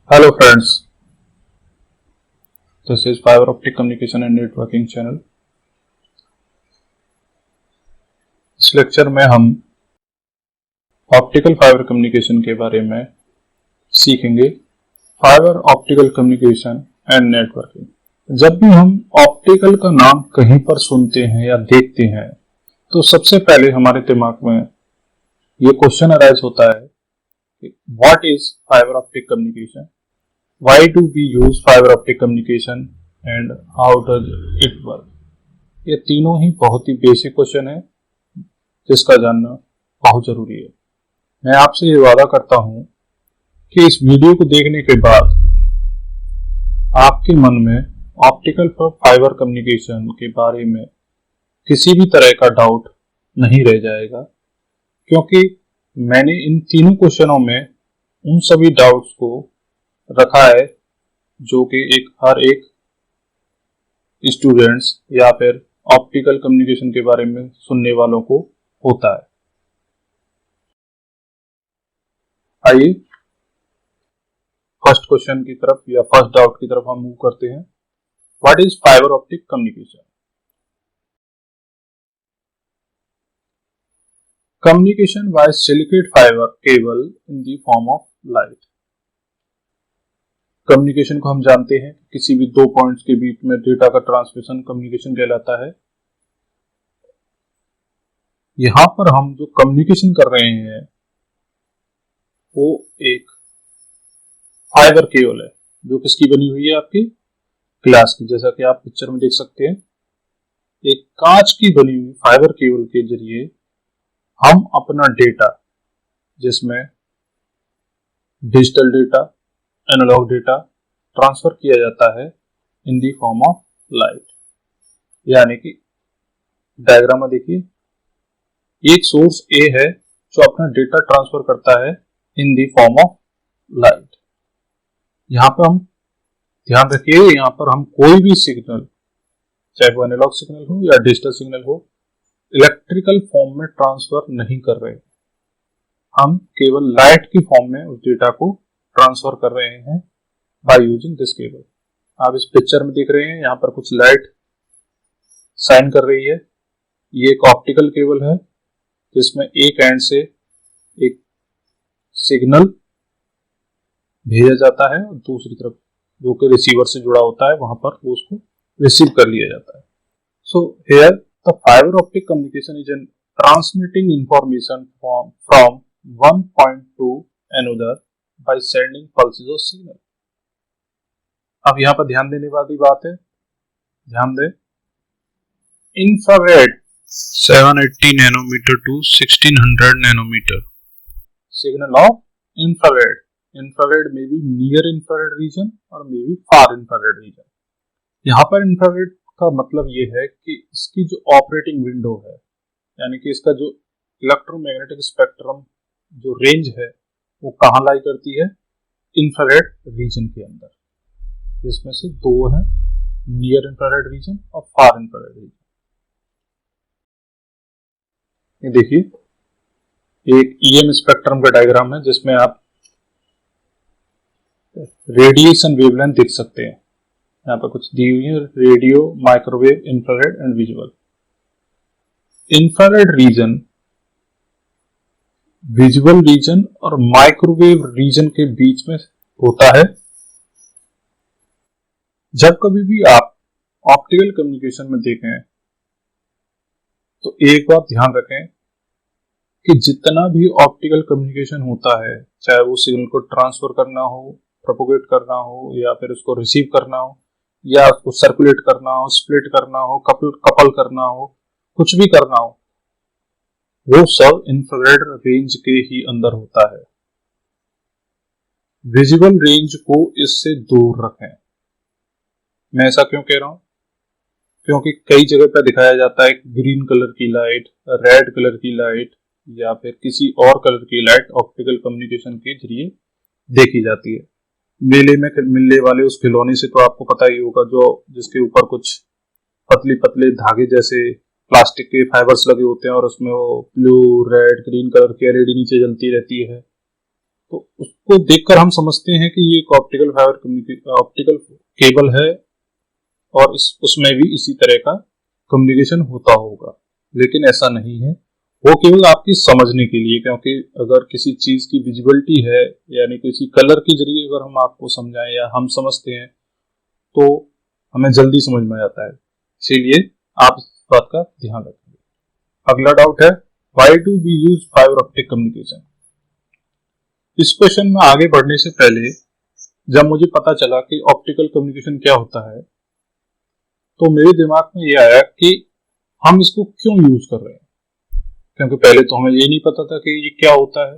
Hello friends, this is Fiber Optic Communication and Networking channel. इस lecture में हम optical fibre communication के बारे में सीखेंगे। Fibre optical communication and networking. जब भी हम ऑप्टिकल का नाम कहीं पर सुनते हैं या देखते हैं तो सबसे पहले हमारे दिमाग में ये क्वेश्चन अराइज होता है कि what is fibre optic communication, why do we use fiber optic communication and how does it work। ये तीनों ही बहुत ही बेसिक क्वेश्चन है जिसका जानना बहुत जरूरी है। मैं आपसे ये वादा करता हूं कि इस वीडियो को देखने के बाद आपके मन में ऑप्टिकल फाइबर कम्युनिकेशन के बारे में किसी भी तरह का डाउट नहीं रह जाएगा, क्योंकि मैंने इन तीनों क्वेश्चनों में उन सभी डाउट्स को रखा है जो कि हर एक स्टूडेंट्स या फिर ऑप्टिकल कम्युनिकेशन के बारे में सुनने वालों को होता है। आइए फर्स्ट क्वेश्चन की तरफ या फर्स्ट डाउट की तरफ हम मूव करते हैं। What is fibre optic communication? Communication bye silicate fibre cable in the form of light. Communication को हम जानते हैं किसी भी दो पॉइंट्स के बीच में डेटा का ट्रांसमिशन कम्युनिकेशन कहलाता है। यहां पर हम जो कम्युनिकेशन कर रहे हैं वो एक फाइबर केबल है जो किसकी बनी हुई है, आपकी ग्लास की। जैसा कि आप पिक्चर में देख सकते हैं, एक कांच की बनी हुई फाइबर केबल के जरिए हम अपना डेटा, जिसमें digital data, analogue data transfer किया जाता है in the form of light. यानी कि डायग्राम में देखिए, एक सोर्स ए है जो अपना डेटा ट्रांसफर करता है in the form of light. यहां पर हम ध्यान रखिए, यहां पर हम कोई भी सिग्नल, चाहे वो एनालॉग सिग्नल हो या डिजिटल सिग्नल हो, इलेक्ट्रिकल फॉर्म में ट्रांसफर नहीं कर रहे। हम केवल लाइट की फॉर्म में उस डेटा को ट्रांसफर कर रहे हैं बाय यूजिंग दिस केबल। आप इस पिक्चर में देख रहे हैं, यहाँ पर कुछ लाइट शाइन कर रही है। ये एक ऑप्टिकल केबल है जिसमें एक एंड से एक सिग्नल भेजा जाता है और दूसरी तरफ जो कि रिसीवर से जुड़ा होता है वहां पर उसको रिसीव कर लिया जाता है। So here the fibre optic communication is an transmitting information from one point two another by sending pulses और सिग्नल। अब यहाँ पर ध्यान देने वाली बात है, ध्यान दें, infrared 780 nanometre to 1600 nanometre signal of infrared. Infrared में भी नियर इंफ्रारेड रीजन और में भी फार इंफ्रारेड रीजन। यहाँ पर इंफ्रारेड का मतलब ये है कि इसकी जो ऑपरेटिंग विंडो है, यानी कि इसका जो इलेक्ट्रोमैग्नेटिक स्पेक्ट्रम जो रेंज है वो कहाँ लाई करती है, इंफ्रारेड रीजन के अंदर, जिसमें से दो है, नियर इंफ्रारेड रीजन और फार इंफ्रारेड रीजन। ये देखिए, एक ईएम स्पेक्ट्रम का डायग्राम है जिसमें आप रेडिएशन वेवलेंथ देख सकते हैं। यहाँ पर कुछ दी हुई है, radio, microwave, infrared and visual. Infrared region visual region और माइक्रोवेव रीजन के बीच में होता है। जब कभी भी आप ऑप्टिकल कम्युनिकेशन में देखें तो एक बात ध्यान रखें कि जितना भी ऑप्टिकल कम्युनिकेशन होता है, चाहे वो सिग्नल को ट्रांसफर करना हो, प्रोपोगेट करना हो, या फिर उसको रिसीव करना हो, या उसको सर्कुलेट करना हो, स्प्लिट करना हो, कपल करना हो, कुछ भी करना हो, वो सब इंफ्रारेड रेंज के ही अंदर होता है। विजिबल रेंज को इससे दूर रखें। मैं ऐसा क्यों कह रहा हूं? क्योंकि कई जगह पर दिखाया जाता है ग्रीन कलर की लाइट, रेड कलर की लाइट या फिर किसी और कलर की लाइट ऑप्टिकल कम्युनिकेशन के जरिए देखी जाती है। मेले में मिलने वाले उस खिलौने से तो आपको पता ही होगा, जो जिसके ऊपर कुछ पतले पतले धागे जैसे प्लास्टिक के फाइबर्स लगे होते हैं और उसमें वो ब्लू, रेड, ग्रीन कलर की एलईडी नीचे जलती रहती है। तो उसको देखकर हम समझते हैं कि ये एक ऑप्टिकल केबल है और उसमें भी इसी तरह का कम्युनिकेशन होता होगा, लेकिन ऐसा नहीं है। वो केवल आपकी समझने के लिए, क्योंकि अगर किसी चीज की विजिबिलिटी है, यानी किसी कलर के जरिए अगर हम आपको समझाएं या हम समझते हैं तो हमें जल्दी समझ में आता है, इसीलिए आप इस बात का ध्यान रखेंगे। अगला डाउट है, why do we use fibre optic communication. इस क्वेश्चन में आगे बढ़ने से पहले जब मुझे पता चला कि ऑप्टिकल कम्युनिकेशन क्या होता है, तो मेरे दिमाग में ये आया कि हम इसको क्यों यूज कर रहे हैं, क्योंकि पहले तो हमें ये नहीं पता था कि ये क्या होता है।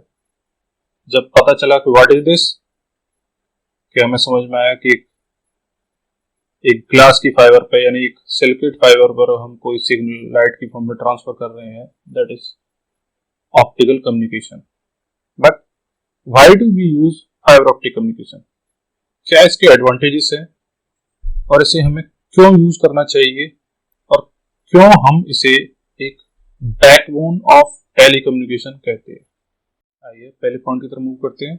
जब पता चला कि व्हाट इज दिस, कि हमें समझ में आया कि एक ग्लास की फाइबर पर, यानी एक सिलिकेट फाइबर पर हम कोई सिग्नल लाइट की फॉर्म में ट्रांसफर कर रहे हैं, that is optical communication. But why do we use fibre optic communication, क्या इसके एडवांटेजेस हैं और इसे हमें क्यों यूज करना चाहिए और क्यों हम इसे एक बैकबोन ऑफ टेलीकम्युनिकेशन कहते हैं। आइए पहले पॉइंट की तरफ मूव करते हैं।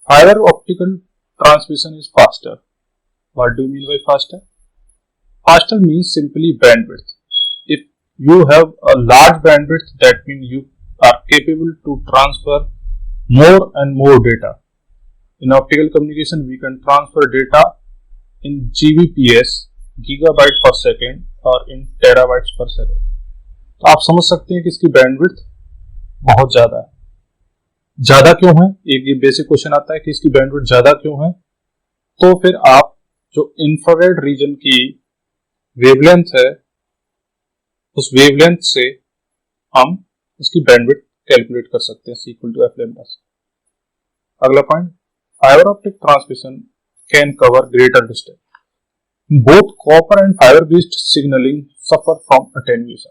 Fibre optical transmission is faster. What do you mean by faster? Faster means simply bandwidth. If you have a large bandwidth, that means you are capable to transfer more and more data. In optical communication, we can transfer data in GBps, gigabyte per second, और in terabytes per second. तो आप समझ सकते हैं कि इसकी bandwidth बहुत ज्यादा है। ज्यादा क्यों है? एक ये बेसिक क्वेश्चन आता है कि इसकी बैंडविड्थ ज्यादा क्यों है। तो फिर आप जो इंफ्रारेड रीजन की वेवलेंथ है, उस वेवलेंथ से हम इसकी बैंडविड्थ कैलकुलेट कर सकते हैं, इक्वल टू एफ लैम्डा। अगला point, fibre optic transmission can cover greater distance. Both copper and fibre based signalling suffer from attenuation.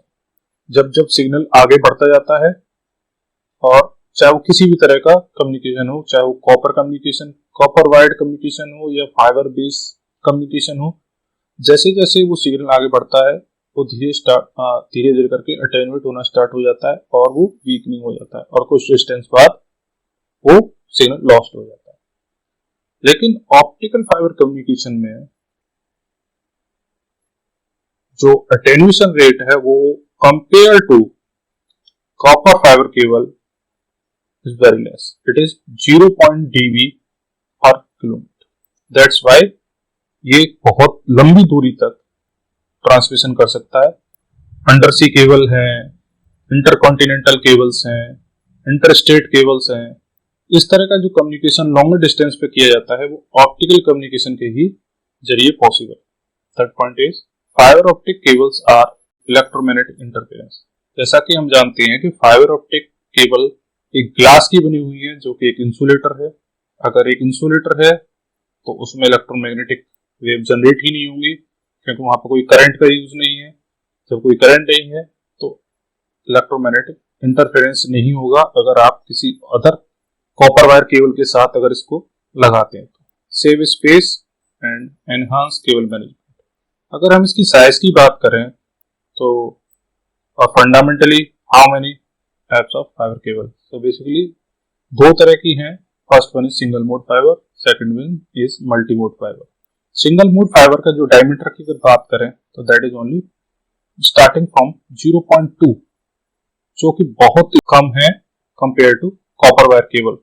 जब जब सिग्नल आगे बढ़ता जाता है, और चाहे वो किसी भी तरह का कम्युनिकेशन हो, चाहे वो copper communication, copper wired communication हो या फाइबर बेस्ड कम्युनिकेशन हो, जैसे जैसे वो सिग्नल आगे बढ़ता है वो धीरे धीरे करके अटेन्यूएट होना स्टार्ट हो जाता है और वो वीकनिंग हो जाता है, और कुछ डिस्टेंस बाद वो सिग्नल लॉस्ट हो जाता है। लेकिन ऑप्टिकल फाइबर कम्युनिकेशन में जो अटेन्यूएशन रेट है वो compare to copper fibre cable is very less. It is 0 dB per kilometre. That's why ये बहुत लंबी दूरी तक ट्रांसमिशन कर सकता है। अंडर सी केबल है, इंटरकॉन्टिनेंटल केबल्स हैं, इंटरस्टेट केबल्स हैं, इस तरह का जो कम्युनिकेशन लॉन्गर डिस्टेंस पे किया जाता है वो ऑप्टिकल कम्युनिकेशन के ही जरिए possible. Third point is fibre optic cables are electromagnetic interference. जैसा कि हम जानते हैं कि फाइबर ऑप्टिक केबल एक ग्लास की बनी हुई है जो कि एक इंसुलेटर है। अगर एक इंसुलेटर है तो उसमें इलेक्ट्रोमैग्नेटिक वेव जनरेट ही नहीं होंगी, क्योंकि वहां पर कोई करंट का यूज नहीं है। जब कोई करंट नहीं है तो इलेक्ट्रोमैग्नेटिक इंटरफेरेंस नहीं होगा अगर आप किसी अदर कॉपर वायर केबल के साथ अगर इसको लगाते हैं तो। Save space and enhance cable management. अगर हम इसकी साइज की बात करें तो fundamentally how many types of fibre cable? So basically दो तरह की हैं। First one is single mode fibre, second one is multi mode fibre. Single mode fibre का जो डायमीटर की अगर बात करें तो that is only starting from 0.2, जो कि बहुत कम है compare to copper wire cable.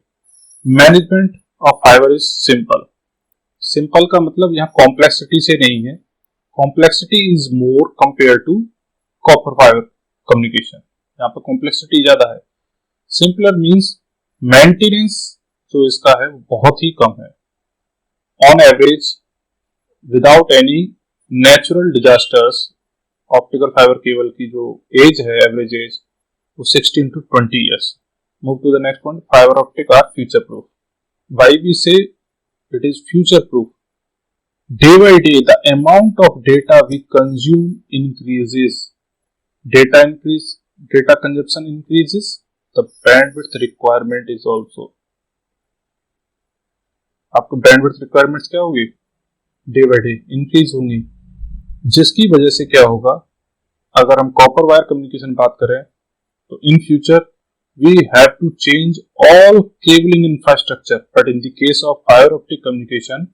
Management of fibre is simple. Simple का मतलब यहाँ कॉम्प्लेक्सिटी से नहीं है, complexity is more compare to copper fibre communication. यहाँ पर कॉम्प्लेक्सिटी ज्यादा है। सिंपलर मीन्स मेंटेनेंस जो इसका है वो बहुत ही कम है। On average without any natural disasters, optical fibre cable की जो एज है, एवरेज एज, वो 16 to 20 years. Move to the next point. Fiber optic are future proof. Why we say it is future proof? Day by day, the amount of data we consume increases. Data consumption increases. The bandwidth requirement is also. आपको bandwidth requirements क्या होगी? Day by day increase होंगी, जिसकी वजह से क्या होगा, अगर हम कॉपर वायर कम्युनिकेशन बात करें तो in future we have to change all cabling infrastructure, but in the case of fiber optic communication,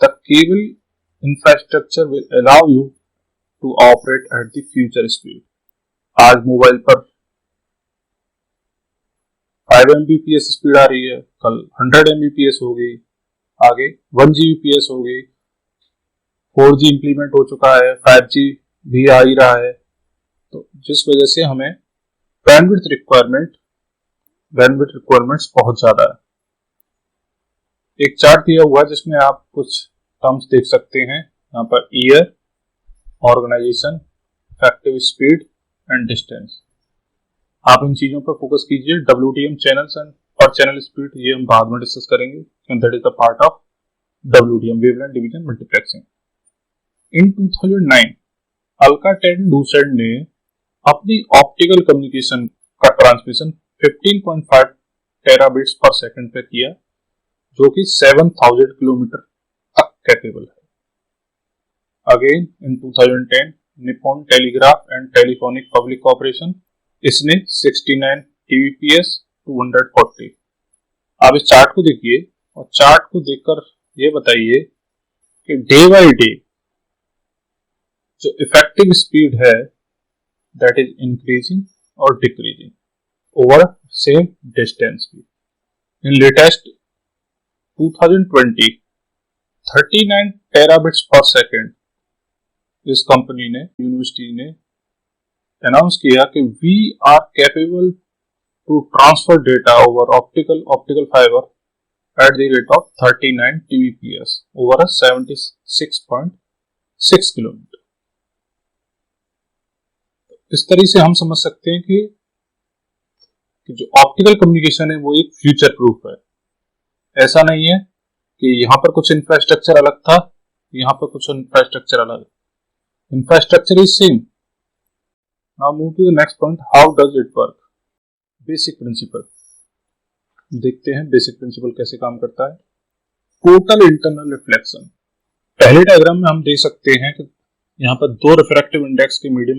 the cable infrastructure will allow you to operate at the future speed. आज mobile पर 5 Mbps speed आ रही है, कल 100 Mbps हो गई, आगे 1 Gbps हो गई, 4G इंप्लीमेंट हो चुका है, 5G भी आ ही रहा है। तो जिस वजह से हमें बैंडविड्थ रिक्वायरमेंट्स बहुत ज्यादा है। एक चार्ट दिया हुआ है जिसमें आप कुछ टर्म्स देख सकते हैं। यहाँ पर year, organisation, effective speed and distance. आप इन चीजों पर फोकस कीजिए। WDM चैनल्स एंड और चैनल स्पीड ये हम बाद में डिस्कस करेंगे, that is the part of WDM, wavelength division multiplexing. In 2009 Alcatel-Lucent ने अपनी ऑप्टिकल कम्युनिकेशन का ट्रांसमिशन 15.5 टेराबिट्स पर सेकंड पे किया, जो कि 7000 किलोमीटर तक कैपेबल है। Again in 2010 Nippon telegraph and telephonic public corporation, इसने 69 TBps 240। आप इस चार्ट को देखिए और चार्ट को देखकर ये बताइए कि डे बाय डे जो इफेक्टिव स्पीड है दैट इज इंक्रीजिंग और decreasing over same distance. In latest 2020 39 terabits per second इस कंपनी ने, यूनिवर्सिटी ने अनाउंस किया कि we are capable to transfer data over optical fibre at the rate of 39 Tbps over a 76.6 kilometre. इस तरह से हम समझ सकते हैं कि जो ऑप्टिकल कम्युनिकेशन है वो एक फ्यूचर प्रूफ है। ऐसा नहीं है कि यहाँ पर कुछ इंफ्रास्ट्रक्चर अलग था, यहाँ पर कुछ इंफ्रास्ट्रक्चर अलग है। Infrastructure is same. Now move to the next point, how does it work. Basic principle देखते हैं, बेसिक प्रिंसिपल कैसे काम करता है। टोटल इंटरनल रिफ्लेक्शन, पहले डायग्राम में हम देख सकते हैं कि यहाँ पर दो रिफ्रैक्टिव इंडेक्स के मीडियम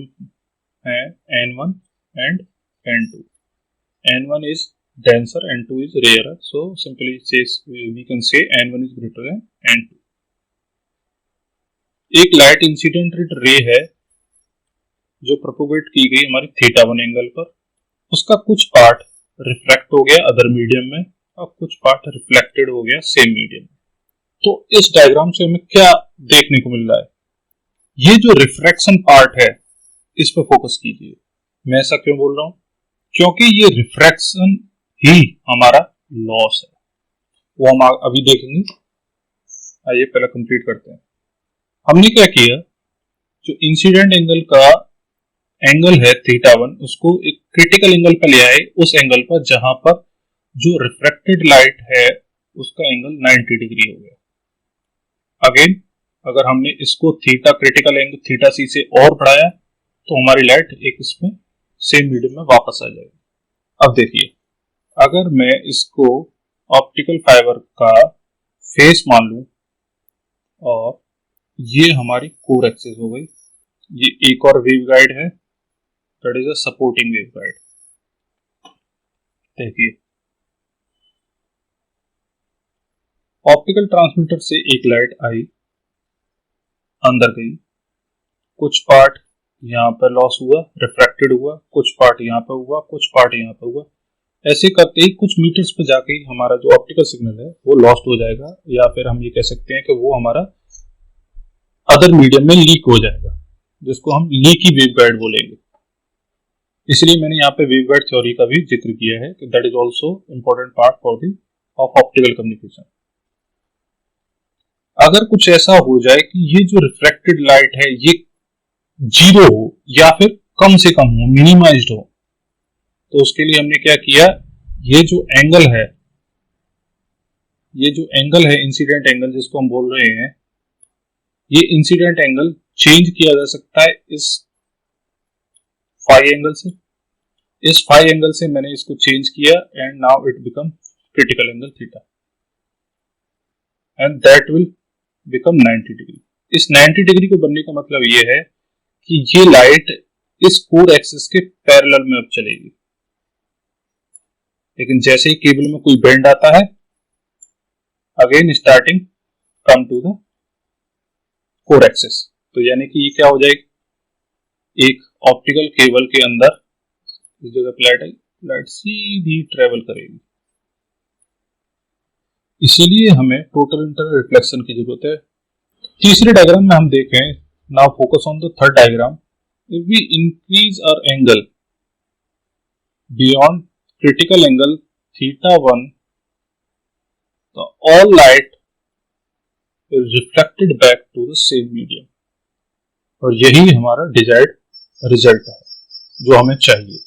हैं, N1 and N2। N1 is denser, N2 is rarer, so simply says we can say N1 is greater than N2। एक लाइट इंसिडेंट रे है जो प्रोपोगेट की गई हमारी θ1 एंगल पर, उसका कुछ पार्ट रिफ्लेक्ट हो गया अदर मीडियम में और कुछ पार्ट रिफ्लेक्टेड हो गया सेम मीडियम में। तो इस डायग्राम से हमें क्या देखने को मिल रहा है, ये जो रिफ्रैक्शन पार्ट है इस पर फोकस कीजिए। मैं ऐसा क्यों बोल रहा हूं, क्योंकि ये रिफ्रैक्शन ही हमारा लॉस है, वो हम अभी देखेंगे। आइए पहले कंप्लीट करते हैं। हमने क्या किया, जो इंसिडेंट एंगल का एंगल है θ1 उसको एक क्रिटिकल एंगल पर ले आए, उस एंगल पर जहां पर जो रिफ्रैक्टेड लाइट है उसका एंगल 90 डिग्री हो गया। अगेन अगर हमने इसको थीटा क्रिटिकल एंगल θc से और बढ़ाया तो हमारी लाइट एक इसमें सेम मीडियम में वापस आ जाएगी। अब देखिए, अगर मैं इसको ऑप्टिकल फाइबर का फेस मान लूं और ये हमारी कोर एक्सिस हो गई, ये एक और वेव गाइड है, that is a supporting wave guide. देखिए, ऑप्टिकल ट्रांसमीटर से एक लाइट आई, अंदर गई, कुछ पार्ट यहाँ पर लॉस हुआ, रिफ्रैक्टेड हुआ, कुछ पार्ट यहाँ पर हुआ, कुछ पार्ट यहाँ पर हुआ। ऐसे करते ही कुछ मीटर्स पर जाके हमारा जो ऑप्टिकल सिग्नल है वो लॉस्ट हो जाएगा, या फिर हम ये कह सकते हैं कि वो हमारा अदर मीडियम में लीक हो जाएगा, जिसको हम लीकी वेव गाइड बोलेंगे। इसलिए मैंने यहाँ पे वेव गाइड थ्योरी का भी जिक्र किया है कि that is also important part for the of optical communication. अगर कुछ ऐसा हो जाए कि ये जो रिफ्रैक्टेड लाइट है ये जीरो हो या फिर कम से कम हो, मिनिमाइज्ड हो, तो उसके लिए हमने क्या किया, ये जो एंगल है इंसिडेंट एंगल जिसको हम बोल रहे हैं, ये इंसिडेंट एंगल चेंज किया जा सकता है इस फाई एंगल से। इस फाई एंगल से मैंने इसको चेंज किया and now it become critical angle theta and that will become 90 degree. इस 90 डिग्री को बनने का मतलब ये है कि ये लाइट इस कोर एक्सिस के पैरेलल में अब चलेगी। लेकिन जैसे ही केबल में कोई बेंड आता है, again starting come to the core axis. तो यानी कि ये क्या हो जाएगी, एक ऑप्टिकल केबल के अंदर इस जगह लाइट सीधी ट्रेवल करेगी। इसीलिए हमें टोटल इंटर रिफ्लेक्शन की जरूरत है। तीसरे डायग्राम में हम देखें, now focus on the third diagram. If we increase our angle beyond critical angle θ1, तो all light is reflected back to the same medium। और यही हमारा डिजायर्ड रिजल्ट है जो हमें चाहिए,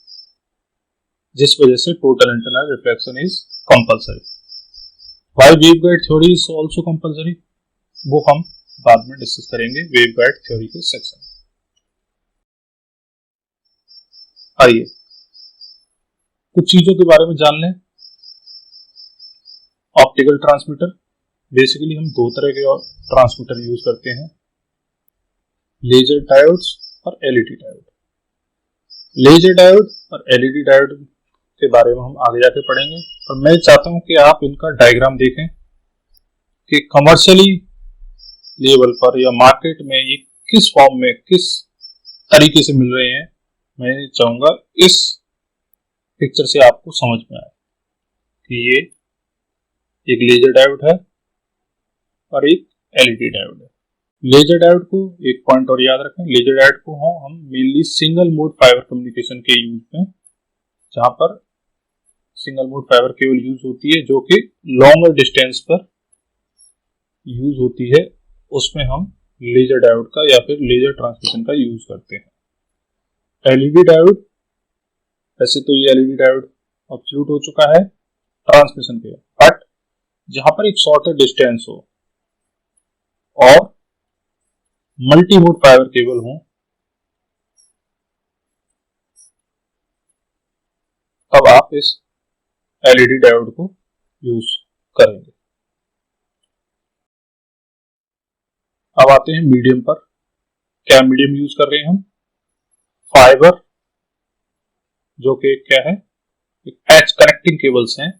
जिस वजह से total internal reflection is compulsory. Why waveguide theory is also compulsory, वो हम बाद में डिस्कस करेंगे वेवगाइड थ्योरी के सेक्शन में। आइए कुछ चीजों के बारे में जान लें। ऑप्टिकल ट्रांसमीटर, बेसिकली हम दो तरह के ट्रांसमीटर यूज करते हैं, लेजर डायोड्स और एलईडी डायोड। लेजर डायोड और एलईडी डायोड के बारे में हम आगे जाके पढ़ेंगे, और मैं चाहता हूं कि आप इनका डायग्राम देखें कि कमर्शियली लेवल पर या मार्केट में ये किस फॉर्म में, किस तरीके से मिल रहे हैं। मैं चाहूंगा इस पिक्चर से आपको समझ में आए कि ये एक लेजर डायोड है और एक एलईडी डायोड है। लेजर डायोड को एक पॉइंट और याद रखें, लेजर डायोड को हम mainly single mode fibre communication के यूज में, जहां पर single mode fibre cable use होती है जो कि लॉन्गर डिस्टेंस पर यूज होती है, उसमें हम लेजर डायोड का या फिर लेजर ट्रांसमिशन का यूज करते हैं। एलईडी डायोड, वैसे तो ये एलईडी डायोड ऑब्सोल्यूट हो चुका है ट्रांसमिशन के, बट जहां पर एक शॉर्टर डिस्टेंस हो और मल्टी मोड फाइबर केबल हो, तब आप इस एलईडी डायोड को यूज करेंगे। अब आते हैं मीडियम पर। क्या मीडियम यूज कर रहे हैं हम? फाइबर, जो कि क्या है, पैच कनेक्टिंग केबल्स हैं।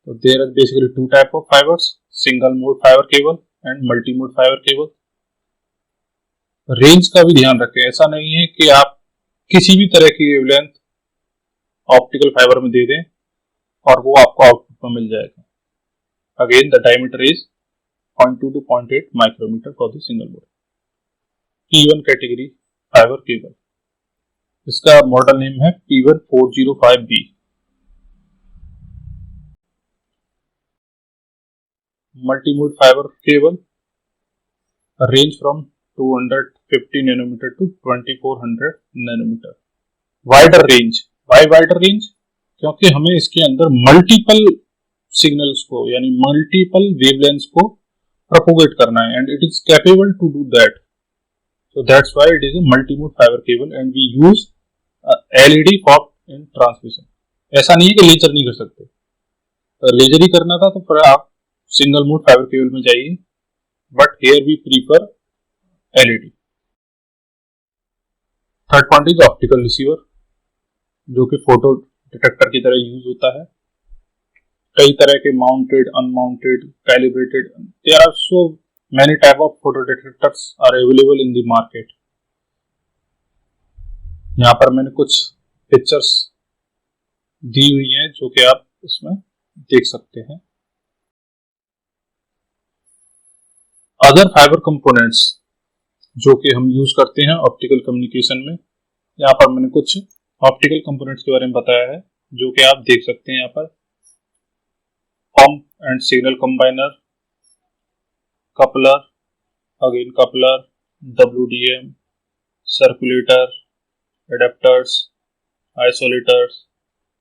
तो there are basically two type of fibres, single mode fibre cable and multi mode fibre cable. Range का भी ध्यान रखें, ऐसा नहीं है कि आप किसी भी तरह की वेवलेंथ ऑप्टिकल फाइबर में दे दें और वो आपको आउटपुट में मिल जाएगा। Again the diameter is 0.2 to 0.8 micrometre for the single mode. P1 category fibre cable, इसका मॉडल नेम है P1405B। Multi mode fibre cable range from 250 nanometre to 2400 nanometre. Wider range, why wider range? क्योंकि हमें इसके अंदर multiple signals को यानी multiple wavelengths को propagate करना है, and it is capable to do that, so that's why it is a multi-mode fiber cable and we use LED for in transmission। ऐसा नहीं है कि लेजर नहीं कर सकते, तो लेजर ही करना था तो फिर आप सिंगल मोड फाइबर केबल में जाइए, but here we prefer LED। Third point is optical receiver, जो कि फोटो डिटेक्टर की तरह यूज होता है। कई तरह के mounted, unmounted, calibrated, there are so many type of photo detectors are available in the market। यहाँ पर मैंने कुछ पिक्चर्स दी हुई हैं जो कि आप इसमें देख सकते हैं। अदर फाइबर कंपोनेंट्स जो कि हम यूज करते हैं ऑप्टिकल कम्युनिकेशन में, यहाँ पर मैंने कुछ ऑप्टिकल कंपोनेंट्स के बारे में बताया है जो कि आप देख सकते हैं यहाँ पर। Com and signal combiner, coupler, again coupler, WDM, circulator, adapters, isolators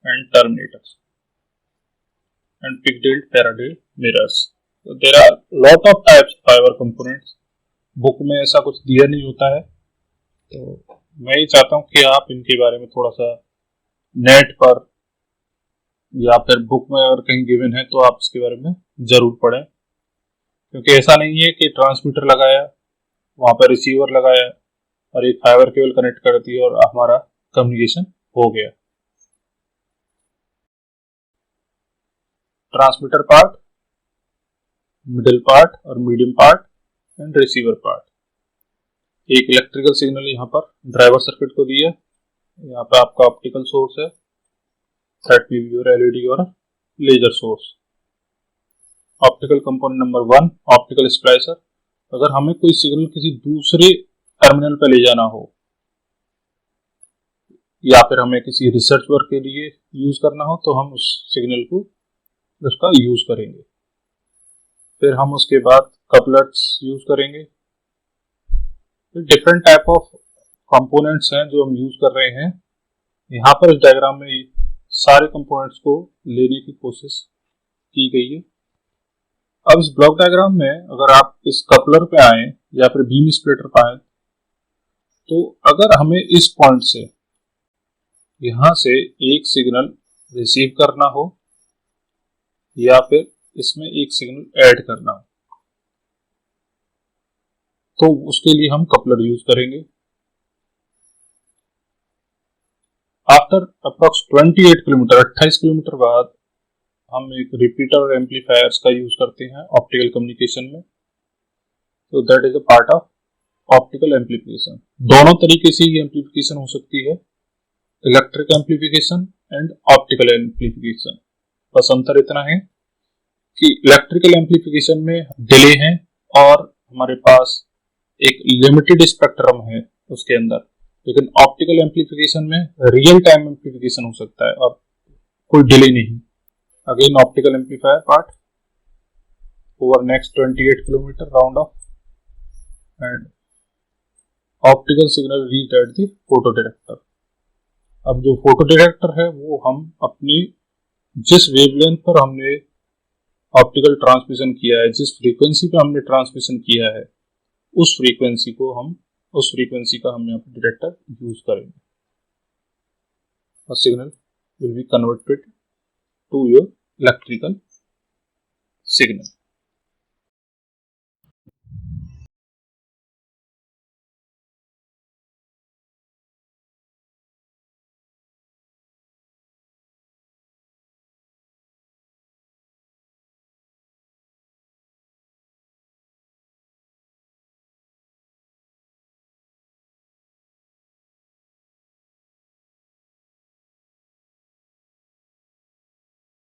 and terminators, and picked Faraday mirrors. So there are lot of types of fiber components। Book में ऐसा कुछ दिया नहीं होता है, तो मैं ही चाहता हूँ कि आप इनके बारे में थोड़ा सा नेट पर या फिर बुक में अगर कहीं गिवन है तो आप इसके बारे में जरूर पढ़ें, क्योंकि ऐसा नहीं है कि ट्रांसमीटर लगाया, वहां पर रिसीवर लगाया और एक फाइबर केबल कनेक्ट कर दी और हमारा कम्युनिकेशन हो गया। ट्रांसमीटर पार्ट, मिडिल पार्ट और medium part and receiver part. एक इलेक्ट्रिकल सिग्नल यहाँ पर ड्राइवर सर्किट को दिया, यहाँ पे आपका ऑप्टिकल सोर्स है, that may be your LED और laser source. Optical component number 1, optical splicer. अगर हमें कोई सिग्नल किसी दूसरे टर्मिनल पर ले जाना हो या फिर हमें किसी रिसर्च वर्क के लिए यूज करना हो तो हम उस सिग्नल को उसका यूज करेंगे। फिर हम उसके बाद कपलर्स यूज करेंगे। डिफरेंट टाइप ऑफ कंपोनेंट्स हैं जो हम यूज कर रहे हैं। यहाँ पर इस डायग्राम में सारे कंपोनेंट्स को लेने की कोशिश की गई है। अब इस ब्लॉक डायग्राम में अगर आप इस कपलर पे आए या फिर बीम स्प्लिटर पे आए तो अगर हमें इस पॉइंट से यहाँ से एक सिग्नल रिसीव करना हो या फिर इसमें एक सिग्नल ऐड करना हो तो उसके लिए हम कपलर यूज करेंगे। आफ्टर अप्रॉक्स 28 किलोमीटर 28 किलोमीटर बाद हम एक रिपीटर और एम्पलीफायर्स का यूज करते हैं ऑप्टिकल कम्युनिकेशन में। तो that is a part of optical amplification. दोनों तरीके से ये एम्पलीफिकेशन हो सकती है, electric amplification and optical amplification. बस अंतर इतना है कि इलेक्ट्रिकल एम्पलीफिकेशन में डिले है और हमारे पास एक लिमिटेड स्पेक्ट्रम है उसके अंदर, लेकिन ऑप्टिकल एम्पलीफिकेशन में रियल टाइम एम्पलीफिकेशन हो सकता है और कोई डिले नहीं। Again optical amplifier part over next 28 kilometre round of and optical signal reach at the photo detector. अब जो फोटो डिटेक्टर है वो हम अपनी जिस वेवलेंथ पर हमने ऑप्टिकल ट्रांसमिशन किया है, जिस फ्रीक्वेंसी पे हमने ट्रांसमिशन किया है, उस फ्रीक्वेंसी का हम यहाँ पे डिटेक्टर यूज करेंगे। और signal will be converted to your electrical signal.